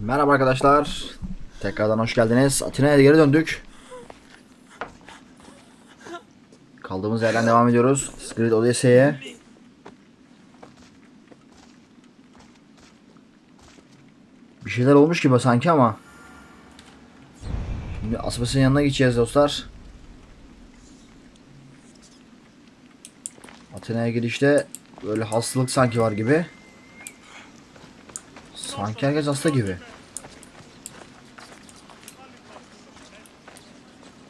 Merhaba arkadaşlar. Tekrardan hoş geldiniz. Atina'ya geri döndük. Kaldığımız yerden devam ediyoruz. Odyssey'e. Bir şeyler olmuş gibi sanki ama. Şimdi Aspasia'nın yanına gideceğiz dostlar. Atina'ya girişte böyle hastalık sanki var gibi. Sanki herkes hasta gibi.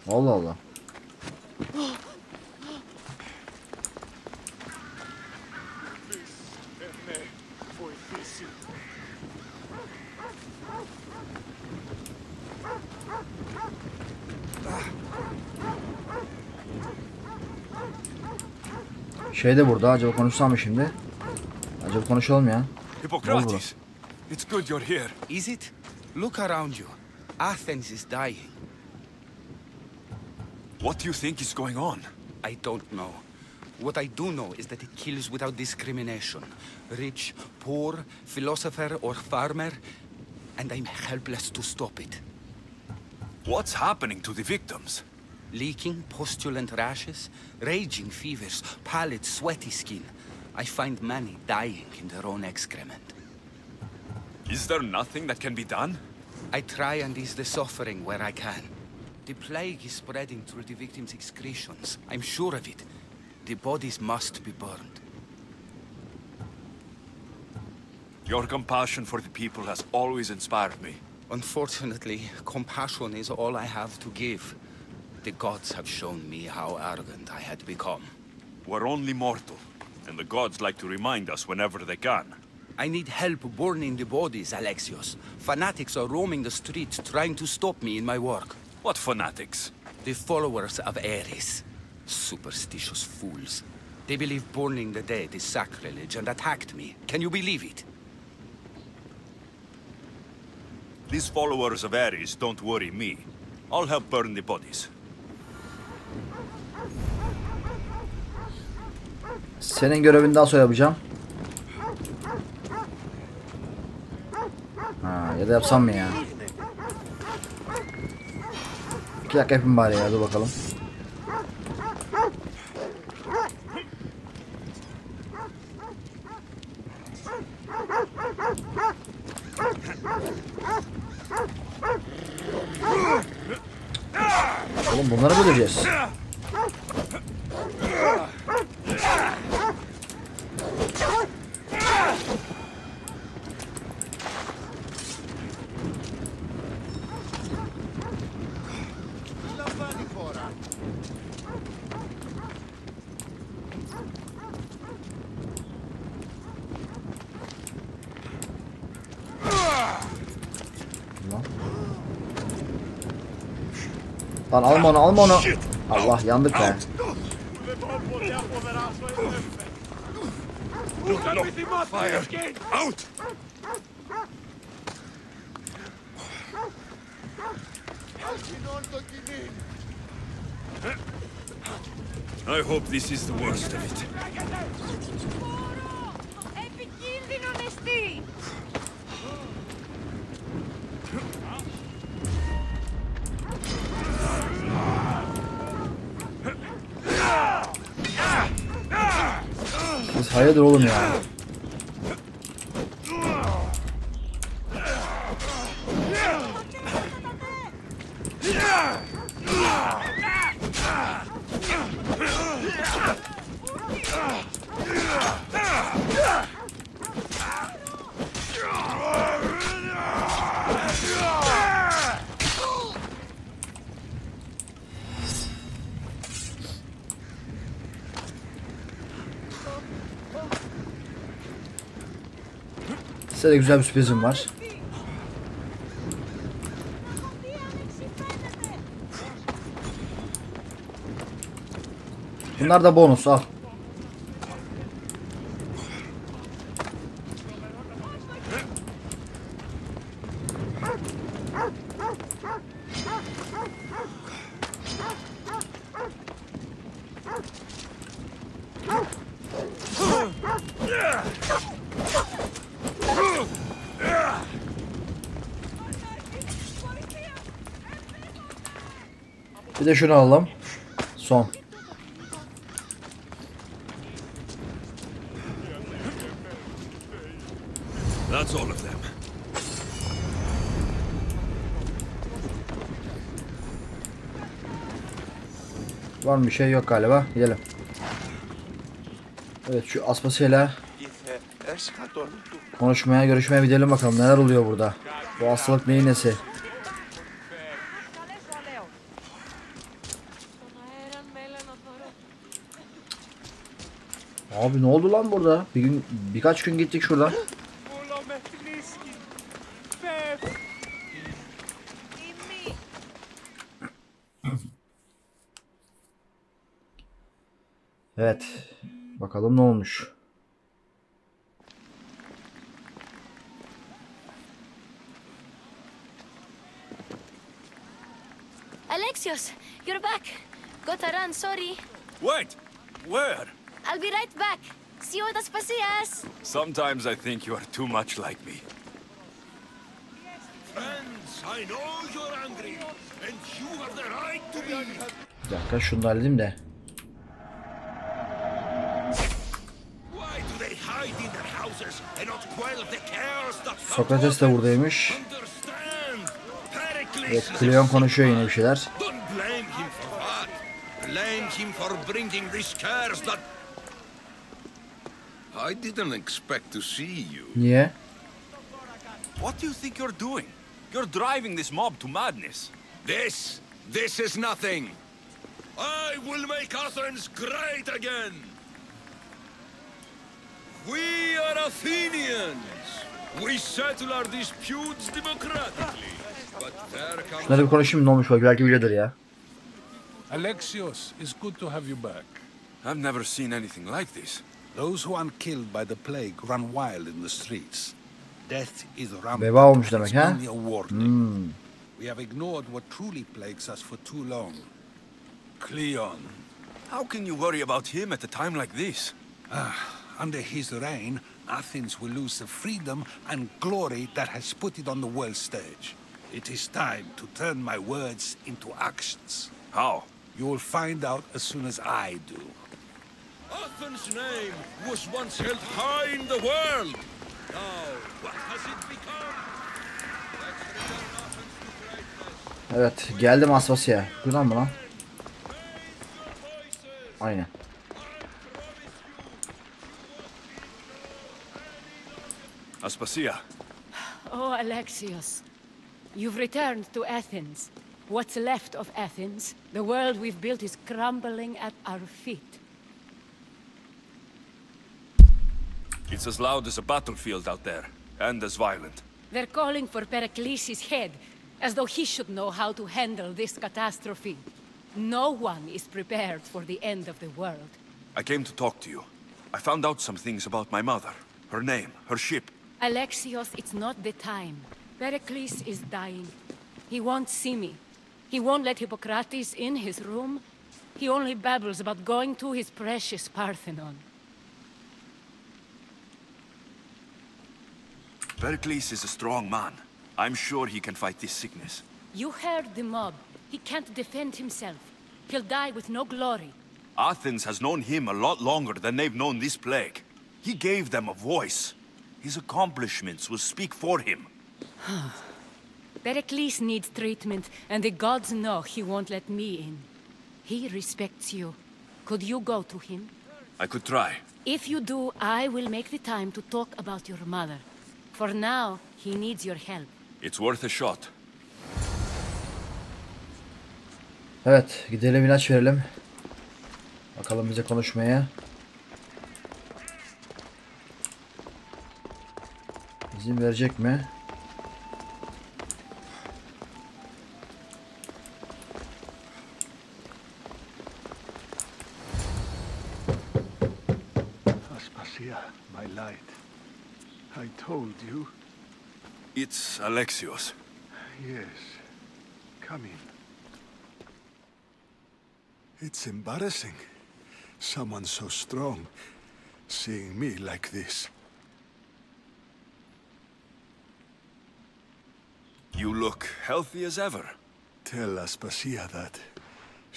Allah Allah. Şey de burada. Acaba konuşsam mı şimdi? Acaba konuşalım ya. Hippocrates, it's good you're here. Is it? Look around you. Athens is dying. What do you think is going on? I don't know. What I do know is that it kills without discrimination. Rich, poor, philosopher or farmer, and I'm helpless to stop it. What's happening to the victims? Leaking, postulant rashes, raging fevers, pallid, sweaty skin. I find many dying in their own excrement. Is there nothing that can be done? I try and ease the suffering where I can. The plague is spreading through the victims' excretions. I'm sure of it. The bodies must be burned. Your compassion for the people has always inspired me. Unfortunately, compassion is all I have to give. The gods have shown me how arrogant I had become. We're only mortal, and the gods like to remind us whenever they can. I need help burning the bodies, Alexios. Fanatics are roaming the streets trying to stop me in my work. What fanatics? The followers of Ares. Superstitious fools. They believe burning the dead is sacrilege and attacked me. Can you believe it? These followers of Ares don't worry me. I'll help burn the bodies. Senin görevini daha sonra yapacağım. Ya da yapsam mı ya? 2 dakika yapayım bari ya, dur bakalım. Oğlum bunları mı ödeyeceğiz? Lan alma onu, alma onu. Allah, yandık be. Fire! Out! I hope this is the worst of it. Siz hayırdır oğlum ya? Size de güzel bir sürprizim var. Bunlar da bonus, al. de şunu alalım. Son. That's all of them. Var mı bir şey yok galiba. Gidelim. Evet şu Aspasia'yla konuşmaya, görüşmeye gidelim bakalım neler oluyor burada. Bu hastalık neyin nesi? Abi ne oldu lan burada? Birkaç gün gittik şuradan. Evet. Bakalım ne olmuş. Alexios, you're back. Gotta run, sorry. Wait! Where? I'll be right back. See you at Aspasia'ya's. Sometimes I think you are too much like me. Friends, I know you're angry, and you have the right to be. Bir dakika şunu da halledeyim de. Why do they hide in their houses and not quell the chaos that Sokrates de buradaymış. understand? Pericles Evet, is Cleon a konuşuyor yine sick bir şeyler. man. Don't blame him for that. Blame him for bringing this curse that I didn't expect to see you. Niye? What do you think you're doing? You're driving this mob to madness. This is nothing. I will make Athens great again. We are Athenians. We settle our disputes democratically. But there comes Şunları bir konuşayım ne olmuş bak belki biliyordur ya. Alexios, it's good to have you back. I've never seen anything like this. Those who aren't killed by the plague run wild in the streets. Death is rampant. Veba olmuş demek, It's ha? only a warning. We have ignored what truly plagues us for too long. Cleon. How can you worry about him at a time like this? Under his reign, Athens will lose the freedom and glory that has put it on the world stage. It is time to turn my words into actions. How? You will find out as soon as I do. Athens' name was once held high in the world. Now, what has it become? Let's return Athens to greatness. Evet geldim Aspasia'ya. Buradan mı lan? Aynen. Aspasia. Oh, Alexios. You've returned to Athens. What's left of Athens, the world we've built is crumbling at our feet. It's as loud as a battlefield out there, and as violent. They're calling for Pericles' head, as though he should know how to handle this catastrophe. No one is prepared for the end of the world. I came to talk to you. I found out some things about my mother. Her name, her ship. Alexios, it's not the time. Pericles is dying. He won't see me. He won't let Hippocrates in his room. He only babbles about going to his precious Parthenon. Pericles is a strong man. I'm sure he can fight this sickness. You heard the mob. He can't defend himself. He'll die with no glory. Athens has known him a lot longer than they've known this plague. He gave them a voice. His accomplishments will speak for him. Pericles needs treatment, and the gods know he won't let me in. He respects you. Could you go to him? I could try. If you do, I will make the time to talk about your mother. For now, he needs your help. It's worth a shot. Evet gidelim ilaç verelim. Bakalım bize konuşmaya. İzin verecek mi? Aspasia, my light. I told you. It's Alexios. Yes. Come in. It's embarrassing. Someone so strong seeing me like this. You look healthy as ever. Tell Aspasia that.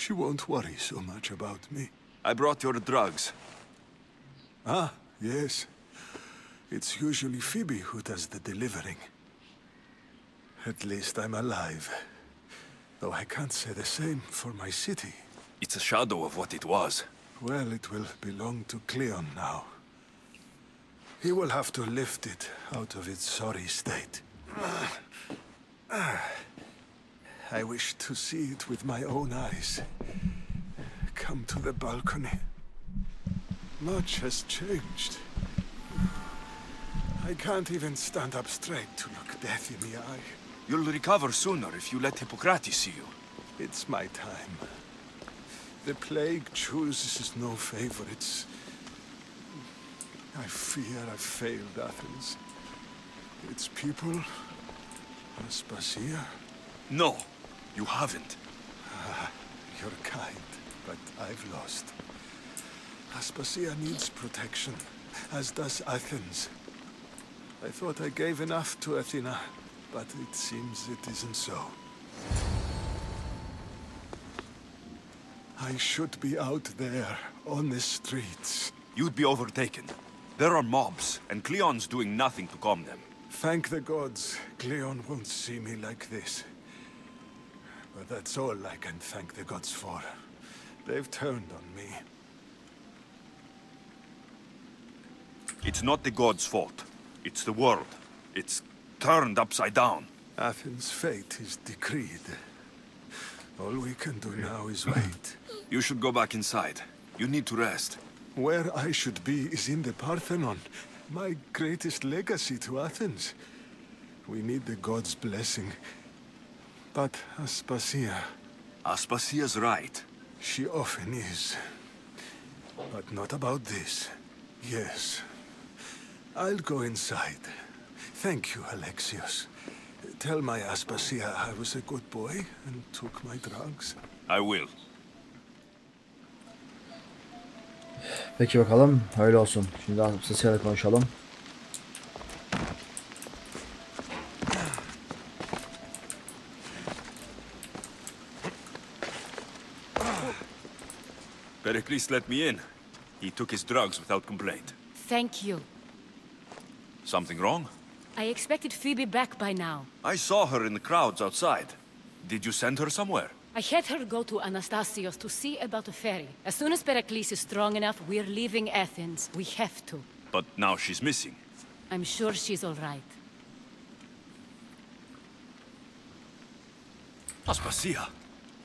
She won't worry so much about me. I brought your drugs. Ah, yes. It's usually Phoebe who does the delivering. At least I'm alive. Though I can't say the same for my city. It's a shadow of what it was. Well, it will belong to Cleon now. He will have to lift it out of its sorry state. I wish to see it with my own eyes. Come to the balcony. Much has changed. I can't even stand up straight to look death in the eye. You'll recover sooner if you let Hippocrates see you. It's my time. The plague chooses no favorites. I fear I've failed Athens. Its people, Aspasia. No, you haven't. You're kind, but I've lost. Aspasia needs protection, as does Athens. I thought I gave enough to Athena, but it seems it isn't so. I should be out there, on the streets. You'd be overtaken. There are mobs, and Cleon's doing nothing to calm them. Thank the gods, Cleon won't see me like this. But that's all I can thank the gods for. They've turned on me. It's not the gods' fault. It's the world. It's turned upside down. Athens' fate is decreed. All we can do now is wait. You should go back inside. You need to rest. Where I should be is in the Parthenon, my greatest legacy to Athens. We need the gods' blessing. But Aspasia... Aspasia's right. She often is. But not about this. Yes. I'll go inside. Thank you, Alexios. Tell my Aspasia I was a good boy and took my drugs. I will. Peki bakalım. Öyle olsun. Şimdi Aspasia'yla konuşalım. Pericles let me in. He took his drugs without complaint. Thank you. Something wrong? I expected Phoebe back by now. I saw her in the crowds outside. Did you send her somewhere? I had her go to Anastasios to see about a ferry. As soon as Pericles is strong enough, we're leaving Athens. We have to. But now she's missing. I'm sure she's all right. Aspasia,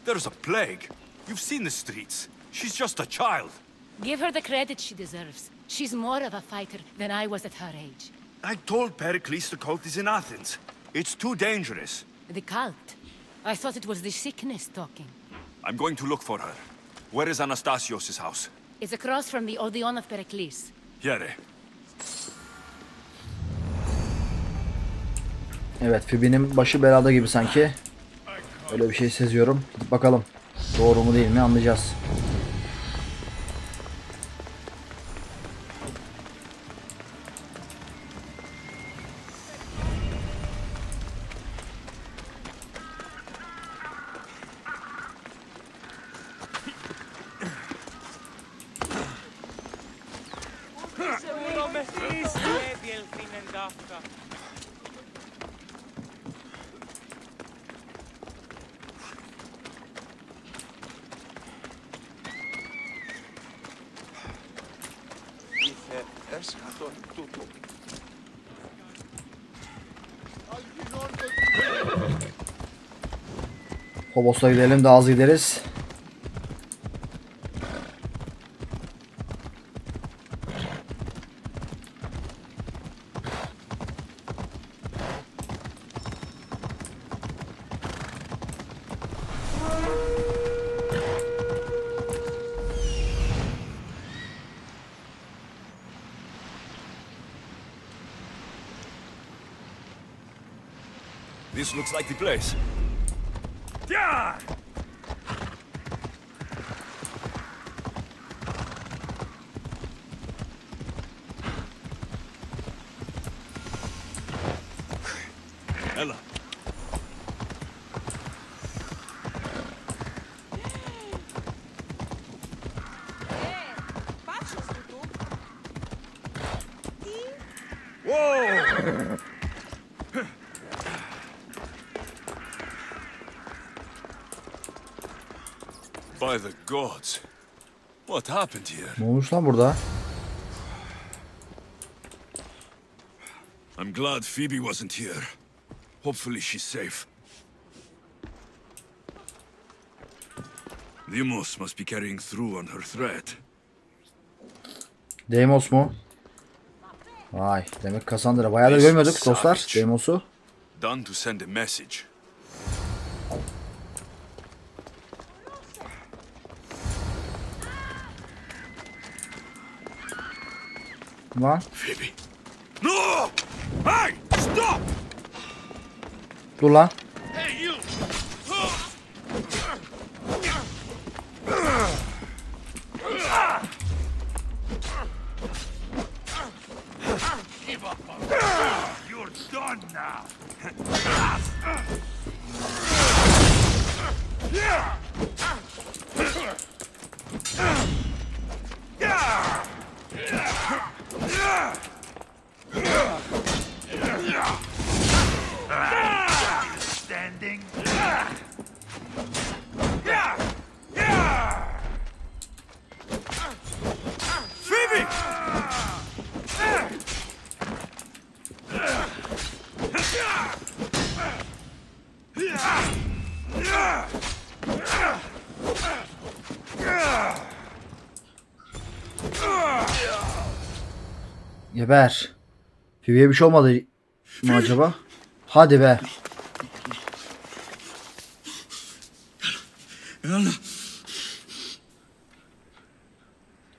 there's a plague. You've seen the streets. She's just a child. Give her the credit she deserves. She's more of a fighter than I was at her age. I told Pericles the cult is in Athens. It's too dangerous. The cult? I thought it was the sickness talking. I'm going to look for her. Where is Anastasios' house? It's across from the Odeon of Pericles. Yere. Evet, Phoebe'nin başı belada gibi sanki. Öyle bir şey seziyorum. Gidip bakalım. Doğru mu değil mi anlayacağız. Phobos'a gidelim, daha hızlı gideriz. This looks like the place. Yeah! Ella. Whoa! By the gods. What happened here? Ne olmuş lan burada? I'm glad Phoebe wasn't here. Hopefully she's safe. Demos must be carrying through on her threat. Deimos mu? Vay, demek Cassandra. Bayağıdır görmüyorduk dostlar Deimos'u. Done to send a message. Lan. Phoebe. No! Hey! Stop! Dur lan. Hey you! You're done now. Standing. Phoebe! Geber. Phoebe'ye bir şey olmadı mı acaba? Hadi be.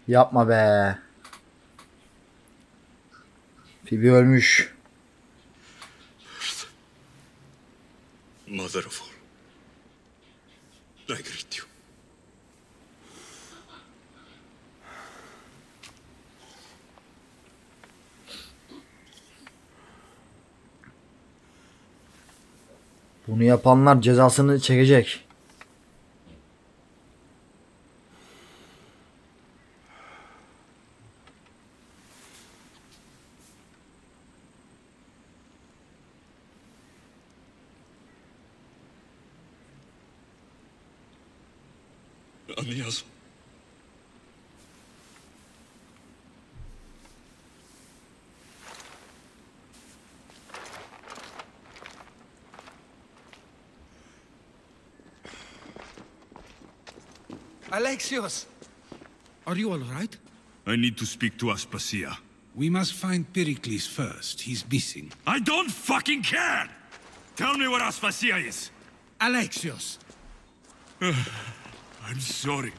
Yapma be. Phoebe ölmüş. Mother of all, I greet you. Bunu yapanlar cezasını çekecek. Dünyası. Alexios! Are you all right? I need to speak to Aspasia. We must find Pericles first. He's missing. I don't fucking care! Tell me where Aspasia is! Alexios! I'm sorry.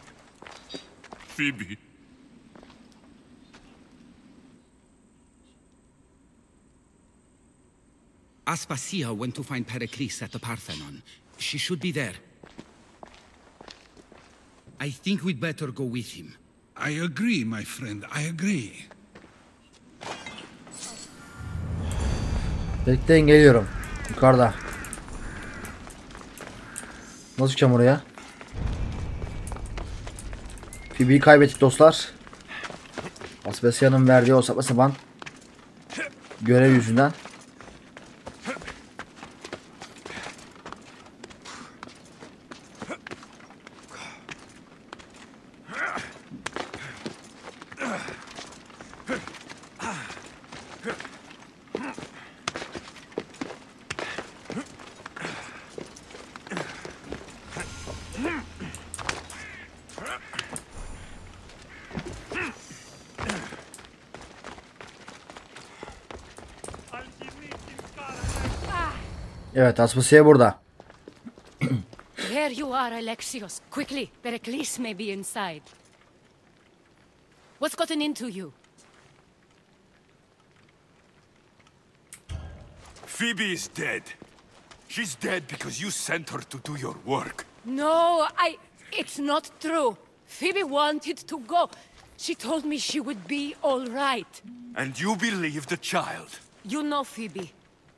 Phoebe. Aspasia went to find Pericles at the Parthenon. She should be there. I think we'd better go with him. I agree, my friend. I agree. Bekleyin, geliyorum. Yukarıda. Nasıl çıkacağım oraya? Phoebe'yi kaybettik dostlar. Aspasia'nın verdiği o saçma sapan görev yüzünden. Evet, Aspasia burada. There you are, Alexios. Quickly, Pericles may be inside. What's gotten into you? Phoebe is dead. She's dead because you sent her to do your work. No, it's not true. Phoebe wanted to go. She told me she would be all right. And you believe the child? You know Phoebe.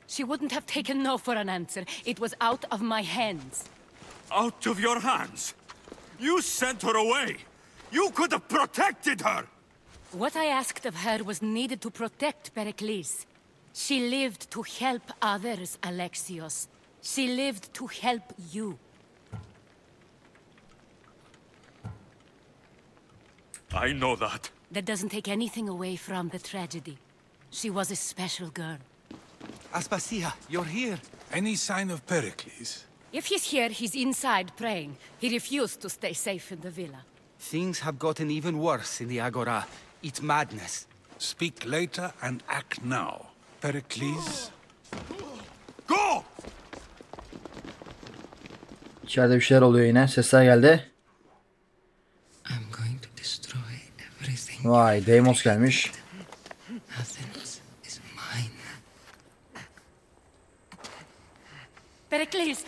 She wouldn't have taken no for an answer. It was out of my hands. Out of your hands? You sent her away! You could have protected her! What I asked of her was needed to protect Pericles. She lived to help others, Alexios. She lived to help you. I know that. That doesn't take anything away from the tragedy. She was a special girl. Aspasia, you're here. Any sign of Pericles? If he's here, he's inside praying. He refused to stay safe in the villa. Things have gotten even worse in the Agora. It's madness. Speak later and act now. Pericles? Go! İçeride bir şeyler oluyor yine. Sesler geldi. I'm going to destroy everything. Vay, Deimos gelmiş. Athens is mine. Pericles!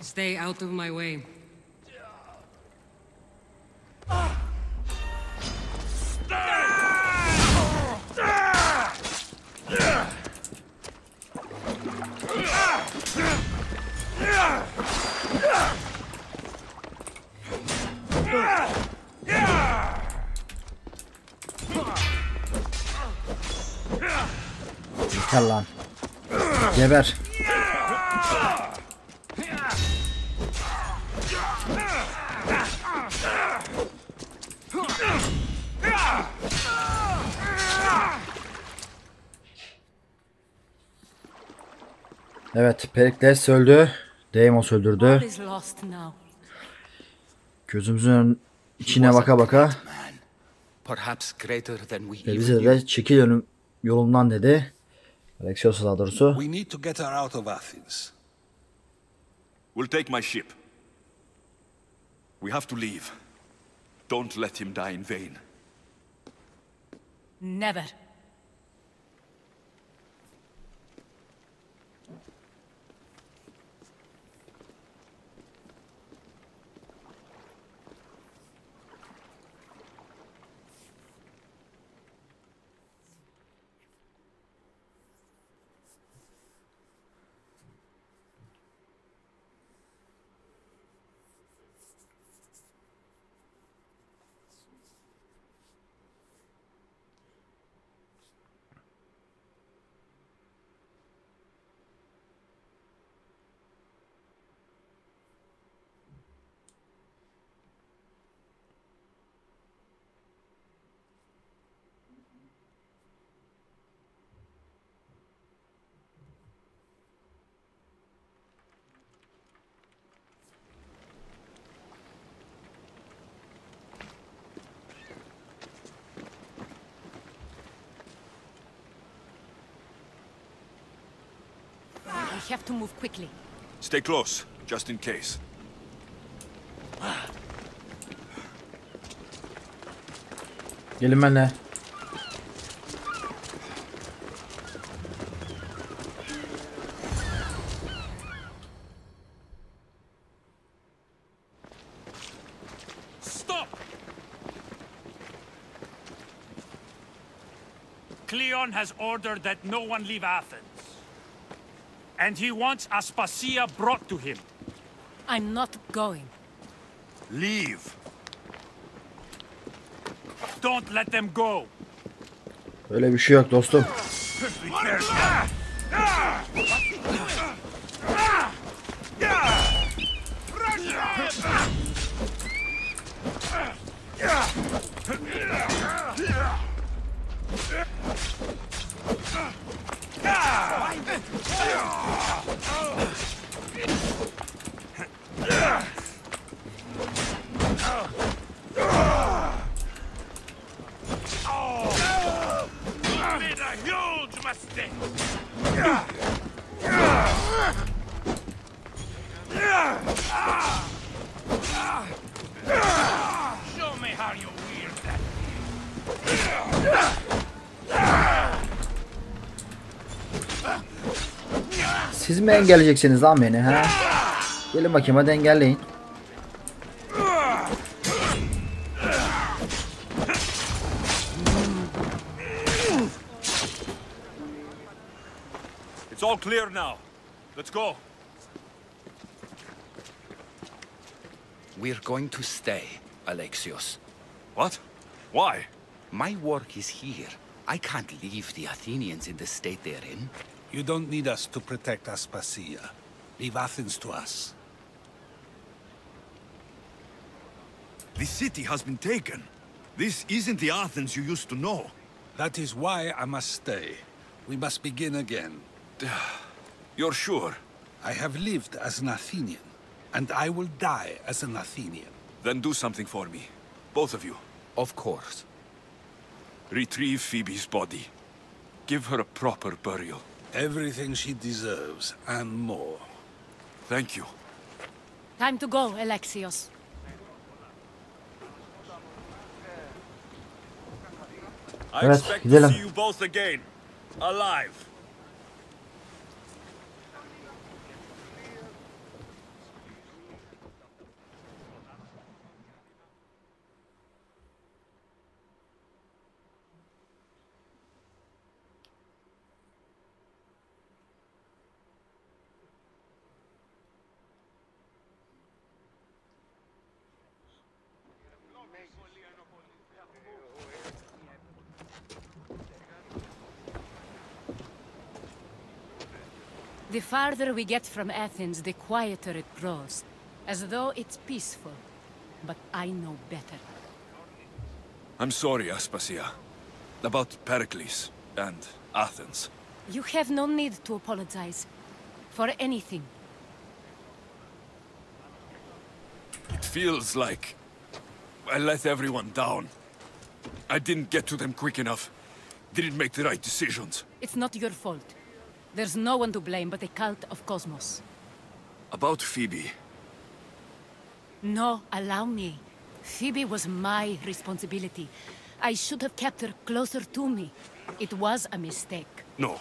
Stay out of my way. Yeter lan. Geber. Evet, Perikles öldü. Deimos öldürdü. All is lost now. Gözümüzün içine baka baka Perhaps greater than we ve even bize knew. de çekil yolumdan dedi. Alexios'a daha doğrusu. We need to get her out of Athens. We'll take my ship. We have to leave. Don't let him die in vain. Never. We have to move quickly. Stay close, just in case. Gelin benimle. Stop! Cleon has ordered that no one leave Athens. And he wants Aspasia brought to him. I'm not going. Leave! Don't let them go. Öyle bir şey yok dostum. Show me how you wield that. Siz mi engelleyeceksiniz lan beni ha? Gelin bakayım, hadi engelleyin. It's all clear now. Let's go. We're going to stay, Alexios. What? Why? My work is here. I can't leave the Athenians in the state they're in. You don't need us to protect Aspasia. Leave Athens to us. The city has been taken. This isn't the Athens you used to know. That is why I must stay. We must begin again. You're sure? I have lived as an Athenian, and I will die as an Athenian. Then do something for me. Both of you. Of course. Retrieve Phoebe's body. Give her a proper burial. Everything she deserves, and more. Thank you. Time to go, Alexios. I Evet, expect to gidelim. see you both again. Alive. The farther we get from Athens, the quieter it grows. As though it's peaceful. But I know better. I'm sorry, Aspasia. About Pericles and Athens. You have no need to apologize. For anything. It feels like I let everyone down. I didn't get to them quick enough. Didn't make the right decisions. It's not your fault. There's no one to blame but the cult of Cosmos. About Phoebe. No, allow me. Phoebe was my responsibility. I should have kept her closer to me. It was a mistake. No.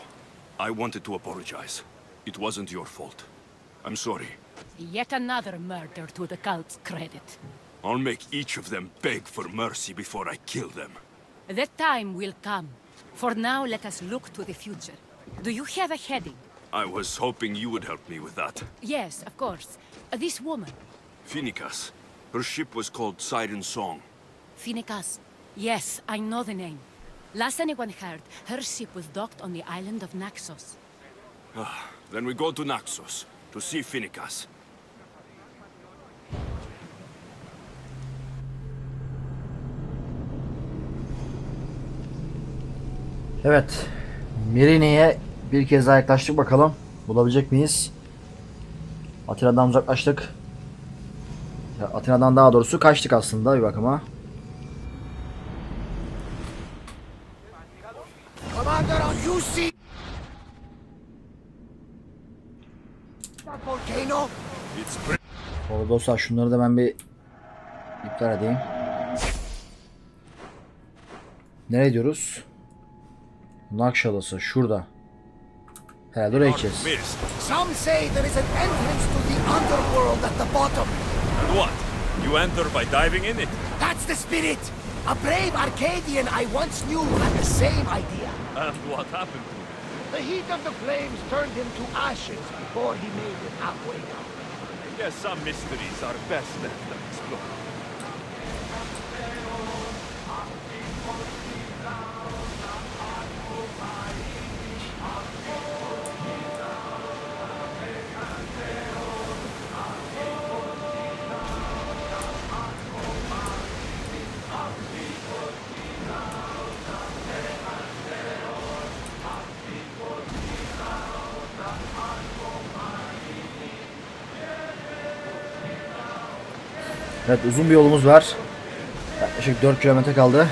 I wanted to apologize. It wasn't your fault. I'm sorry. Yet another murder to the cult's credit. I'll make each of them beg for mercy before I kill them. That time will come. For now, let us look to the future. Do you have a heading? I was hoping you would help me with that. Yes, of course. This woman. Phoenicas. Her ship was called Siren Song. Phoenicas. Yes, I know the name. Last anyone heard, her ship was docked on the island of Naxos. Then we go to Naxos, to see Phoenicas. Evet. Mirine'ye bir kez daha yaklaştık, bakalım. Bulabilecek miyiz? Atina'dan uzaklaştık. Atina'dan daha doğrusu kaçtık aslında bir bakıma. Commander, you see that volcano? Orada dostlar, şunları da ben bir iptal edeyim. Nereye gidiyoruz? Nakşalısı şurada. Herhalde oraya gideceğiz. Some say there is an entrance to the underworld at the bottom. And what? You enter by diving in it? That's the spirit. A brave Arcadian I once knew had the same idea. And what happened to him? The heat of the flames turned him to ashes before he made it halfway down. I guess some mysteries are best left unexplored. Evet, uzun bir yolumuz var. Yaklaşık 4 kilometre kaldı.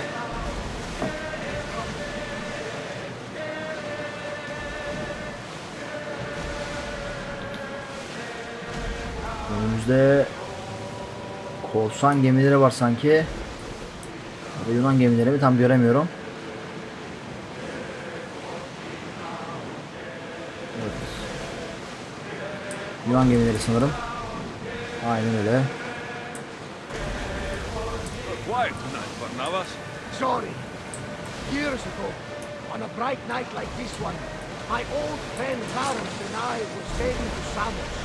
Önümüzde korsan gemileri var sanki. Ya da Yunan gemileri mi, tam göremiyorum. Evet. Yunan gemileri sanırım. Aynen öyle. Quiet tonight, Barnabas. Sorry. Years ago, on a bright night like this one, My old friend Varus and I were sailing to Samos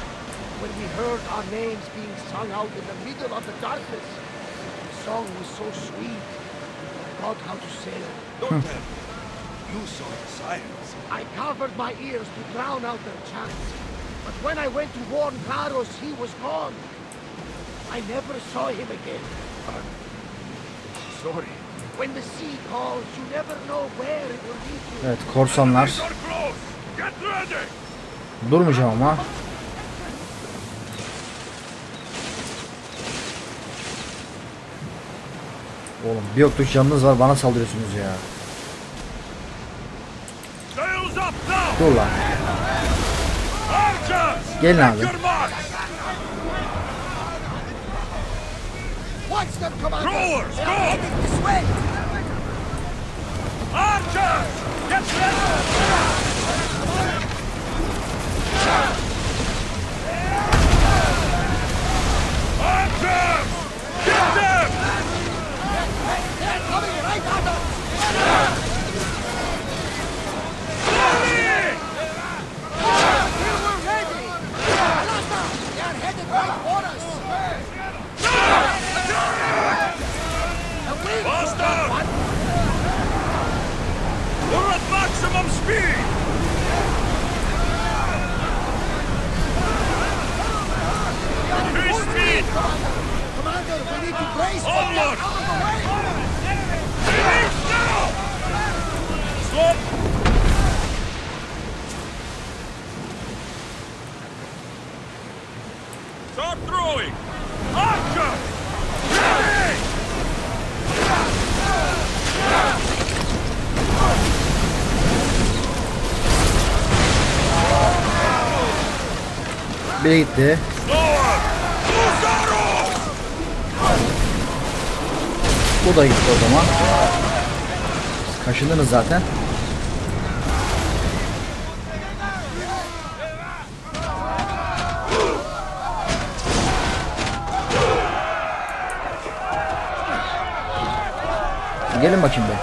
when we heard our names being sung out in the middle of the darkness. The song was so sweet, I forgot how to sail. Don't tell me. You saw the signs. I covered my ears to drown out their chants. But when I went to warn Varus, he was gone. I never saw him again. Sorry. When the sea calls, you never know where it will lead you. Evet, korsanlar. Durmayacağım ama. Oğlum bir yokluk canınız var, bana saldırıyorsunuz ya. Dur lan. Gelin abi. Watch them, Commander! They're heading this way! Archers! Get ready! Archers! Get them! They're coming right at us! Here we're ready! Alata! They are headed right for us! Faster! We're at maximum speed! Increase speed! Commander, we need to brace! Onward! Out of the way! Finish now! Stop! Start throwing! Archer! Ready! Biri gitti. Bu da gitti o zaman. Siz kaşındınız zaten. Gelin bakayım be.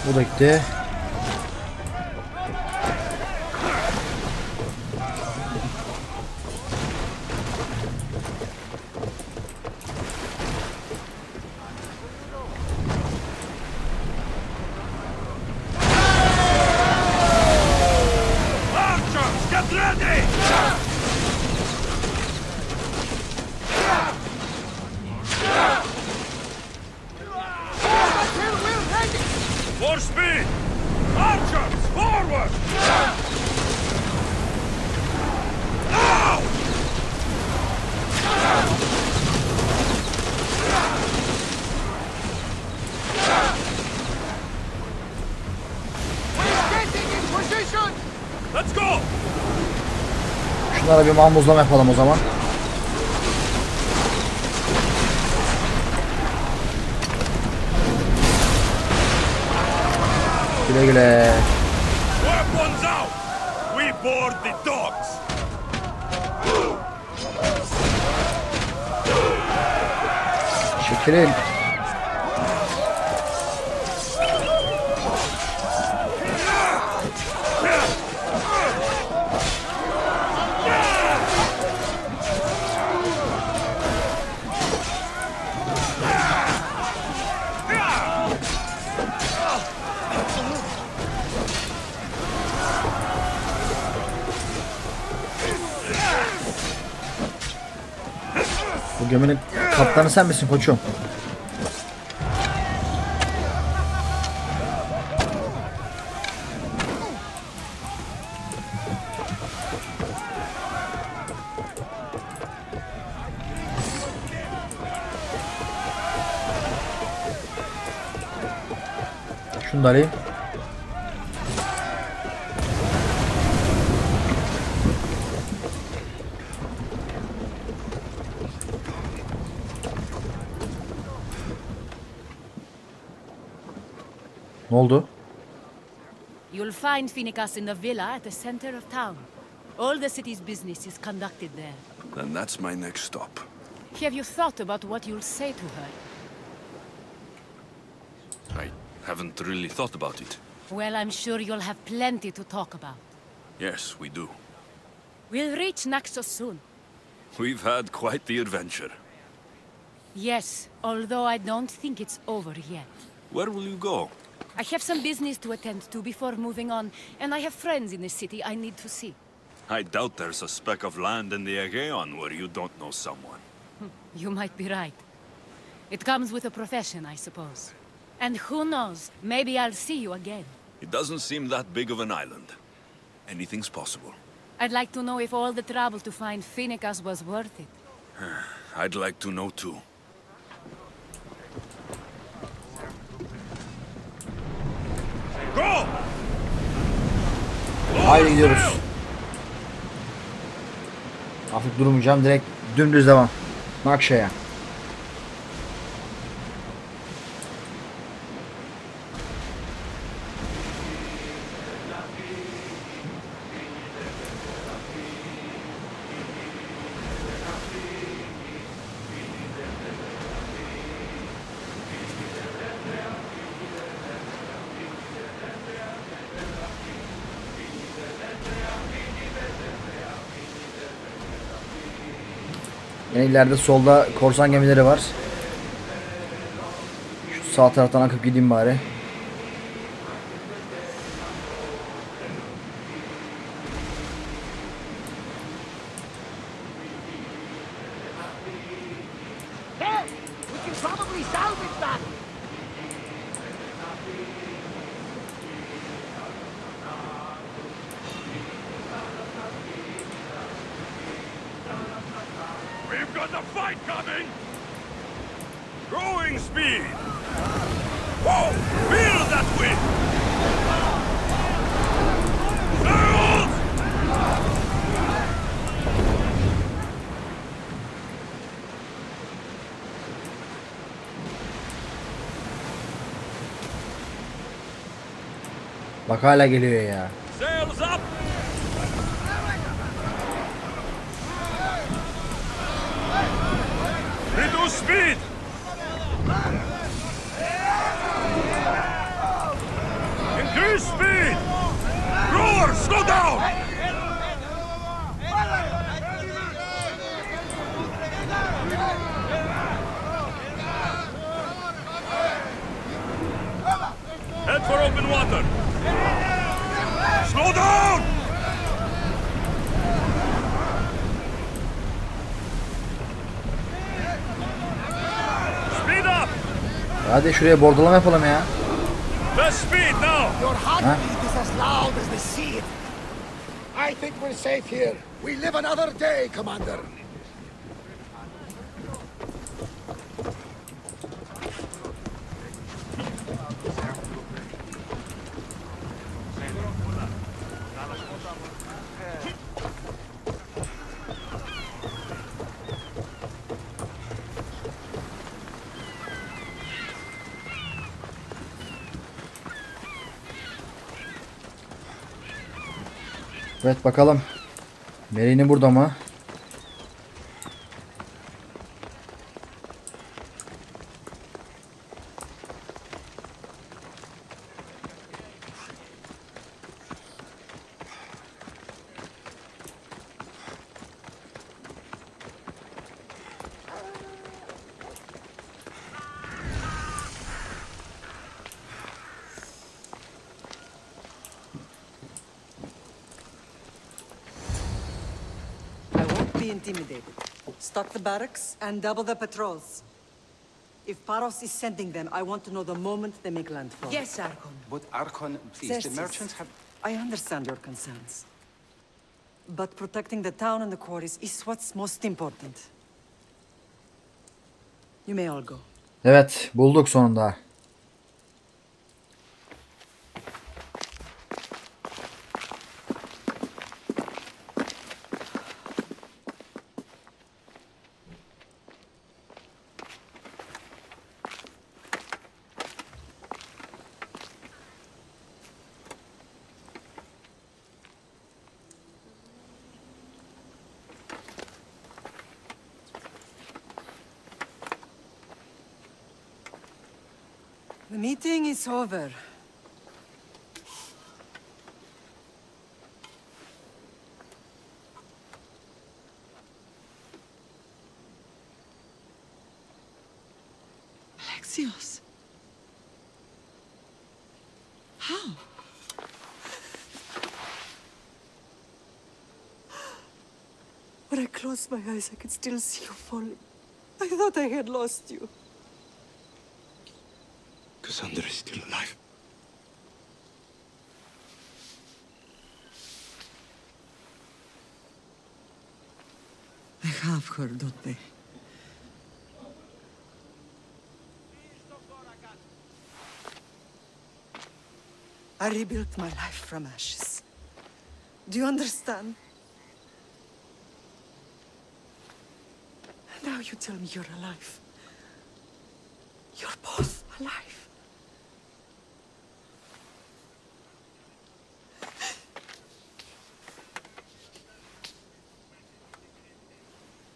Bu da gitti. Archers, get ready! For speed! Archers, forward! Now! We're getting in position! Let's go! Şunlara bir mamuzlama yapalım o zaman. Güle güle. Weapons out! We board the dogs! Çekilin. Bu geminin kaptanı sen misin koçum? Şunu da alayım. oldu? You'll find Phoenicus in the villa at the center of town. All the city's business is conducted there. Then that's my next stop. Have you thought about what you'll say to her? I haven't really thought about it. Well, I'm sure you'll have plenty to talk about. Yes, we do. We'll reach Naxos soon. We've had quite the adventure. Yes, although I don't think it's over yet. Where will you go? I have some business to attend to before moving on, and I have friends in the city I need to see. I doubt there's a speck of land in the Aegean where you don't know someone. You might be right. It comes with a profession, I suppose. And who knows, maybe I'll see you again. It doesn't seem that big of an island. Anything's possible. I'd like to know if all the trouble to find Phoenicus was worth it. I'd like to know too. Go! Haydi gidiyoruz. Artık durmayacağım. Direkt dümdüz devam. Nakşa'ya. Yani ileride solda korsan gemileri var. Şu sağ taraftan akıp gideyim bari. Hey, we can probably salvage that. We've got a fight coming! Growing speed! Whoa! Feel that wind! Sails! Bak hala geliyor ya. Sails up! Reduce speed! Increase speed! Rower, slow down! Head for open water! Slow down! Speed up! Hadi şuraya bordolama yapalım ya. Less speed now! Your heartbeat is as loud as the sea. I think we're safe here. We live another day, Commander. Evet bakalım. Merhaba burada mı? Be intimidated. Stock the barracks and double the patrols. If Paros is sending them, I want to know the moment they make landfall. Yes, Archon. But Archon, please, Xerxes, the merchants have... I understand your concerns. But protecting the town and the quarries is what's most important. You may all go. Evet, bulduk sonunda. The meeting is over. Alexios. How? When I closed my eyes, I could still see you falling. I thought I had lost you. Cassandra is still alive. They have her, don't they? I rebuilt my life from ashes. Do you understand? Now you tell me you're alive. You're both alive.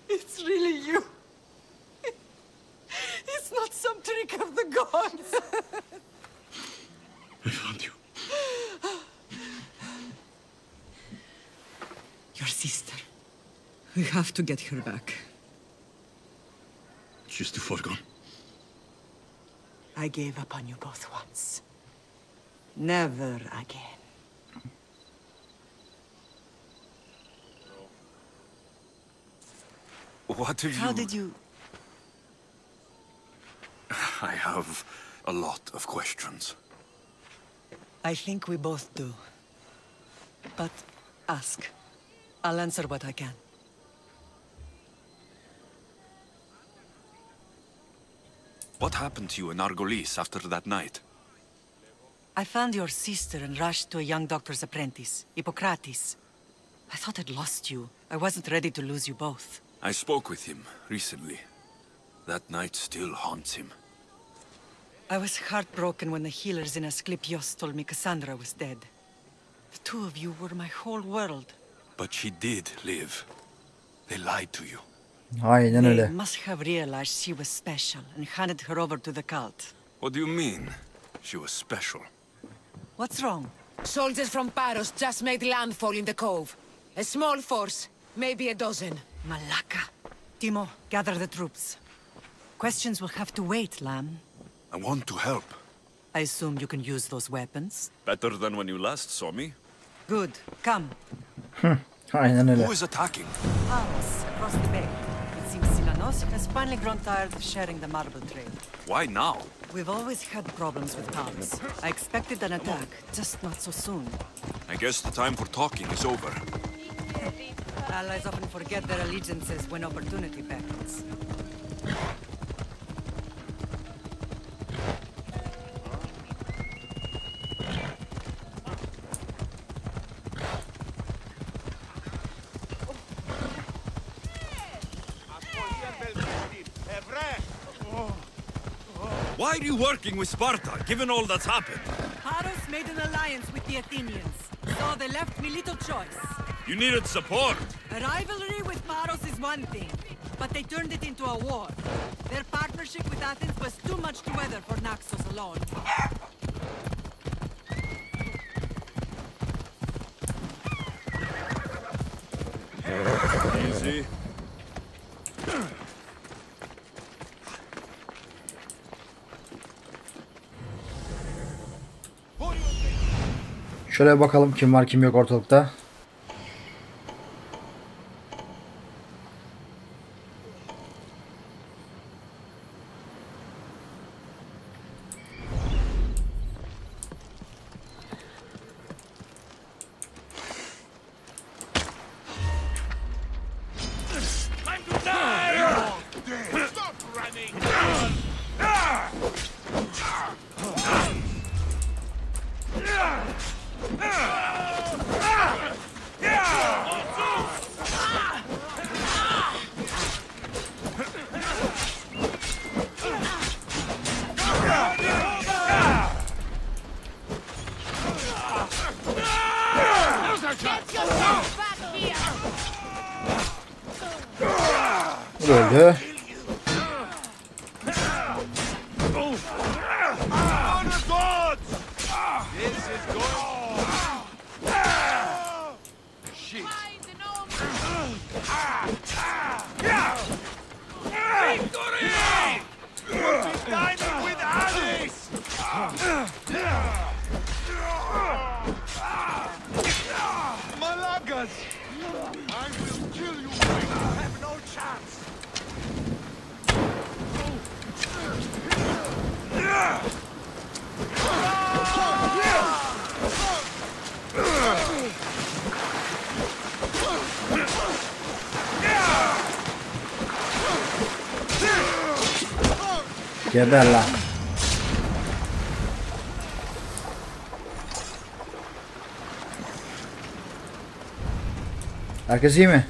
It's really you. It's not some trick of the gods. I found you. Your sister. We have to get her back. She's too far gone. I gave up on you both once. Never again. What have you... How did you... I have a lot of questions. I think we both do. But ask. I'll answer what I can. What happened to you in Argolis after that night? I found your sister and rushed to a young doctor's apprentice, Hippocrates. I thought I'd lost you. I wasn't ready to lose you both. I spoke with him recently. That night still haunts him. I was heartbroken when the healers in Asclepios told me Cassandra was dead. The two of you were my whole world. But she did live. They lied to you. Aynen They öyle. must have realized she was special and handed her over to the cult. What do you mean? She was special. What's wrong? Soldiers from Paros just made landfall in the cove. A small force, maybe a dozen. Malaka. Timo, gather the troops. Questions will have to wait, Lamb. I want to help. I assume you can use those weapons? Better than when you last saw me. Good. Come. Aynen öyle. Who is attacking? Paros, across the bay. It seems Silanos has finally grown tired of sharing the marble trade. Why now? We've always had problems with Paros. I expected an attack, just not so soon. I guess the time for talking is over. Allies often forget their allegiances when opportunity beckons. Why are you working with Sparta, given all that's happened? Paros made an alliance with the Athenians, so they left me little choice. You needed support. A rivalry with Paros is one thing, but they turned it into a war. Their partnership with Athens was too much to weather for Naxos alone. Easy. Şöyle bakalım kim var kim yok ortalıkta. Bu da öldü. Geber lan. Herkes iyi mi?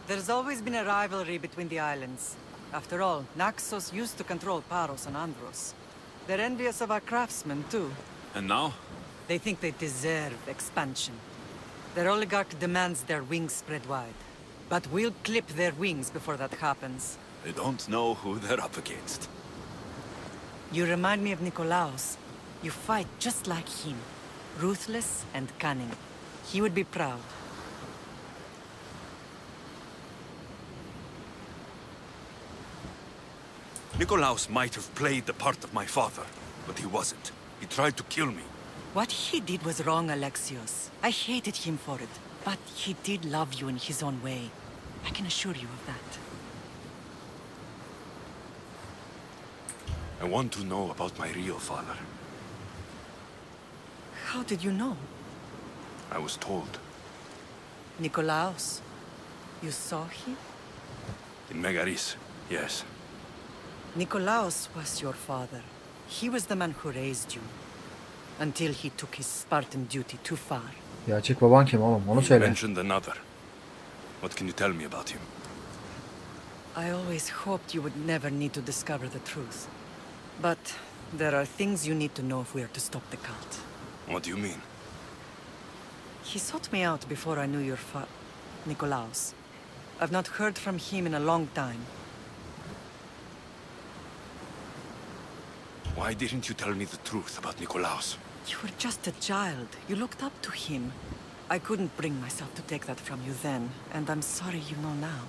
There's always been a rivalry between the islands. After all, Naxos used to control Paros and Andros. They're envious of our craftsmen, too. And now? They think they deserve expansion. Their oligarch demands their wings spread wide. But we'll clip their wings before that happens. They don't know who they're up against. You remind me of Nikolaos. You fight just like him. Ruthless and cunning. He would be proud. Nikolaos might have played the part of my father, but he wasn't. He tried to kill me. What he did was wrong, Alexios. I hated him for it. But he did love you in his own way. I can assure you of that. I want to know about my real father. How did you know? I was told. Nikolaos. You saw him? In Megaris, yes. Nikolaos was your father. He was the man who raised you. Until he took his Spartan duty too far. Gerçek baban kim oğlum? Onu You söyle. mentioned another. What can you tell me about him? I always hoped you would never need to discover the truth. But there are things you need to know if we are to stop the cult. What do you mean? He sought me out before I knew your Nikolaos. I've not heard from him in a long time. Why didn't you tell me the truth about Nikolaos? You were just a child. You looked up to him. I couldn't bring myself to take that from you then, and I'm sorry you know now.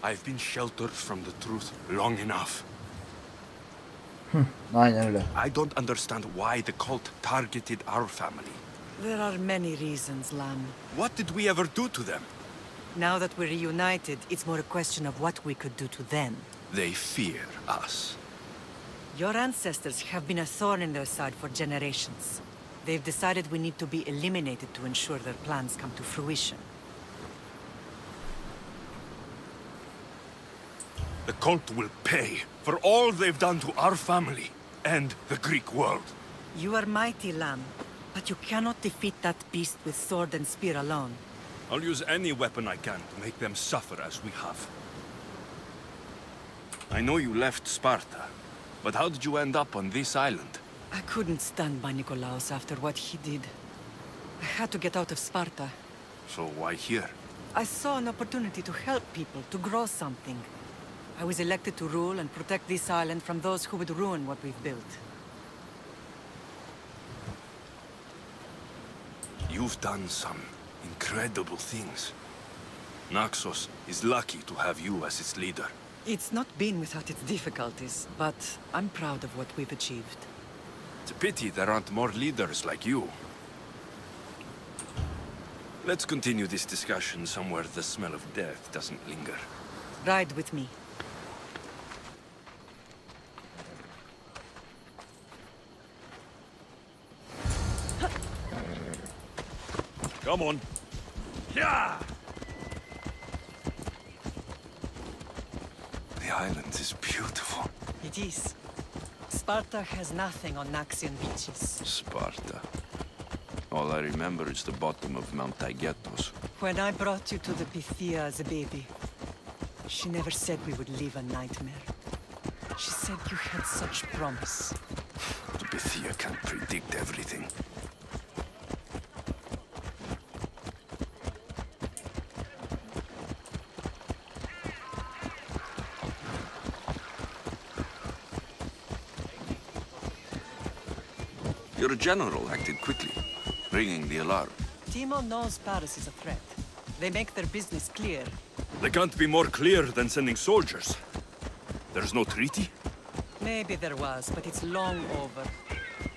I've been sheltered from the truth long enough. Aynen öyle. I don't understand why the cult targeted our family. There are many reasons, Lam. What did we ever do to them? Now that we're reunited, it's more a question of what we could do to them. They fear us. Your ancestors have been a thorn in their side for generations. They've decided we need to be eliminated to ensure their plans come to fruition. The cult will pay for all they've done to our family and the Greek world. You are mighty, Lam, but you cannot defeat that beast with sword and spear alone. I'll use any weapon I can to make them suffer as we have. I know you left Sparta, but how did you end up on this island? I couldn't stand by Nikolaos after what he did. I had to get out of Sparta. So why here? I saw an opportunity to help people, to grow something. I was elected to rule and protect this island from those who would ruin what we've built. You've done some incredible things. Naxos is lucky to have you as its leader. It's not been without its difficulties, but I'm proud of what we've achieved. It's a pity there aren't more leaders like you. Let's continue this discussion somewhere the smell of death doesn't linger. Ride with me. Come on. Yeah! The island is beautiful. It is. Sparta has nothing on Naxian beaches. Sparta. All I remember is the bottom of Mount Taygetos. When I brought you to the Pythia as a baby, she never said we would live a nightmare. She said you had such promise. The Pythia can't predict everything. Your general acted quickly, ringing the alarm. Timo knows Paris is a threat. They make their business clear. They can't be more clear than sending soldiers. There's no treaty? Maybe there was, but it's long over.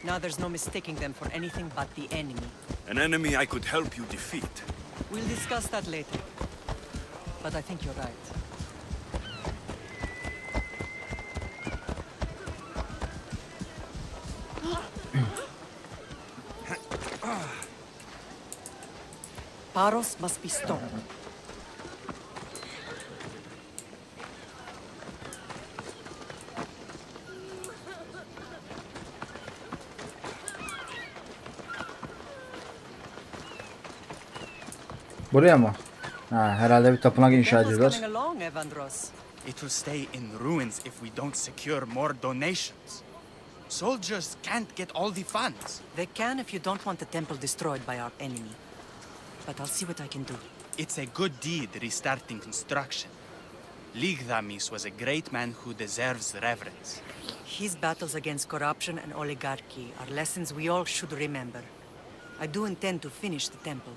Now there's no mistaking them for anything but the enemy. An enemy I could help you defeat. We'll discuss that later. But I think you're right. Paros must be stopped. Buraya mı? Ha, herhalde bir tapınak inşa ediyorlar. It will stay in ruins if we don't secure more donations. Soldiers can't get all the funds. They can if you don't want the temple destroyed by our enemy. But I'll see what I can do. It's a good deed restarting construction. Ligdamis was a great man who deserves reverence. His battles against corruption and oligarchy are lessons we all should remember. I do intend to finish the temple.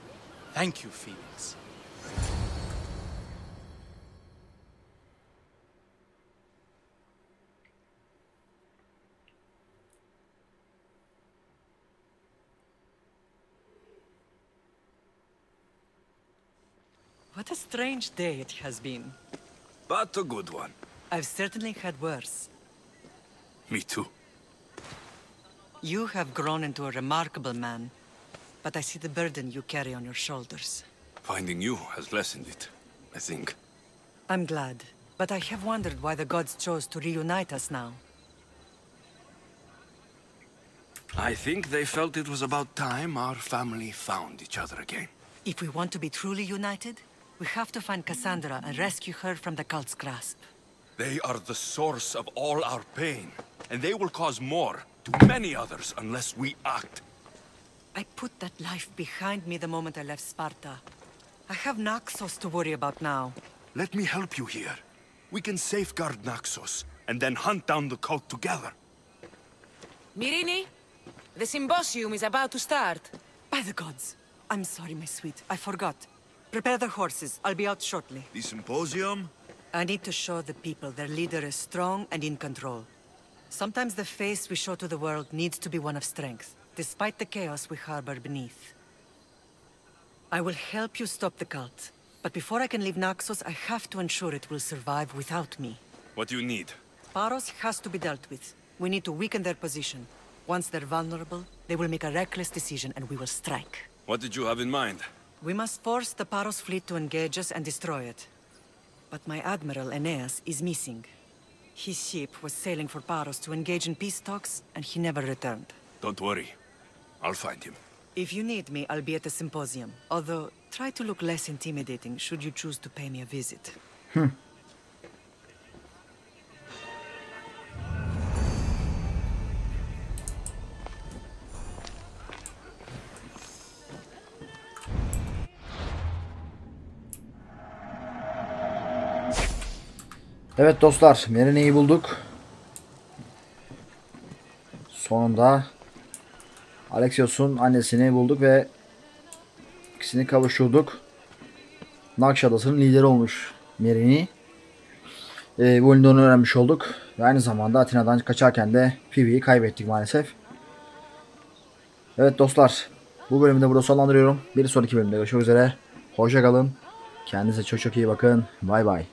Thank you, Felix. What a strange day it has been. But a good one. I've certainly had worse. Me too. You have grown into a remarkable man, but I see the burden you carry on your shoulders. Finding you has lessened it, I think. I'm glad, but I have wondered why the gods chose to reunite us now. I think they felt it was about time our family found each other again. If we want to be truly united, we have to find Cassandra and rescue her from the cult's grasp. They are the source of all our pain, and they will cause more to many others unless we act. I put that life behind me the moment I left Sparta. I have Naxos to worry about now. Let me help you here. We can safeguard Naxos, and then hunt down the cult together. Myrrine, the symposium is about to start. By the gods. I'm sorry, my sweet. I forgot. Prepare the horses. I'll be out shortly. The symposium? I need to show the people their leader is strong and in control. Sometimes the face we show to the world needs to be one of strength, despite the chaos we harbor beneath. I will help you stop the cult, but before I can leave Naxos, I have to ensure it will survive without me. What do you need? Paros has to be dealt with. We need to weaken their position. Once they're vulnerable, they will make a reckless decision and we will strike. What did you have in mind? We must force the Paros fleet to engage us and destroy it. But my admiral, Aeneas, is missing. His ship was sailing for Paros to engage in peace talks, and he never returned. Don't worry. I'll find him. If you need me, I'll be at the symposium. Although, try to look less intimidating should you choose to pay me a visit. Evet dostlar, Merine'yi bulduk. Sonunda Alexios'un annesini bulduk ve ikisini kavuşturduk. Nakş Adası'nın lideri olmuş Merine. Bu oyunda onu öğrenmiş olduk. Ve aynı zamanda Atina'dan kaçarken de Phoebe'yi kaybettik maalesef. Evet dostlar, bu bölümü de burada sonlandırıyorum. Bir sonraki bölümde görüşmek üzere. Hoşça kalın. Kendinize çok çok iyi bakın. Bay bay.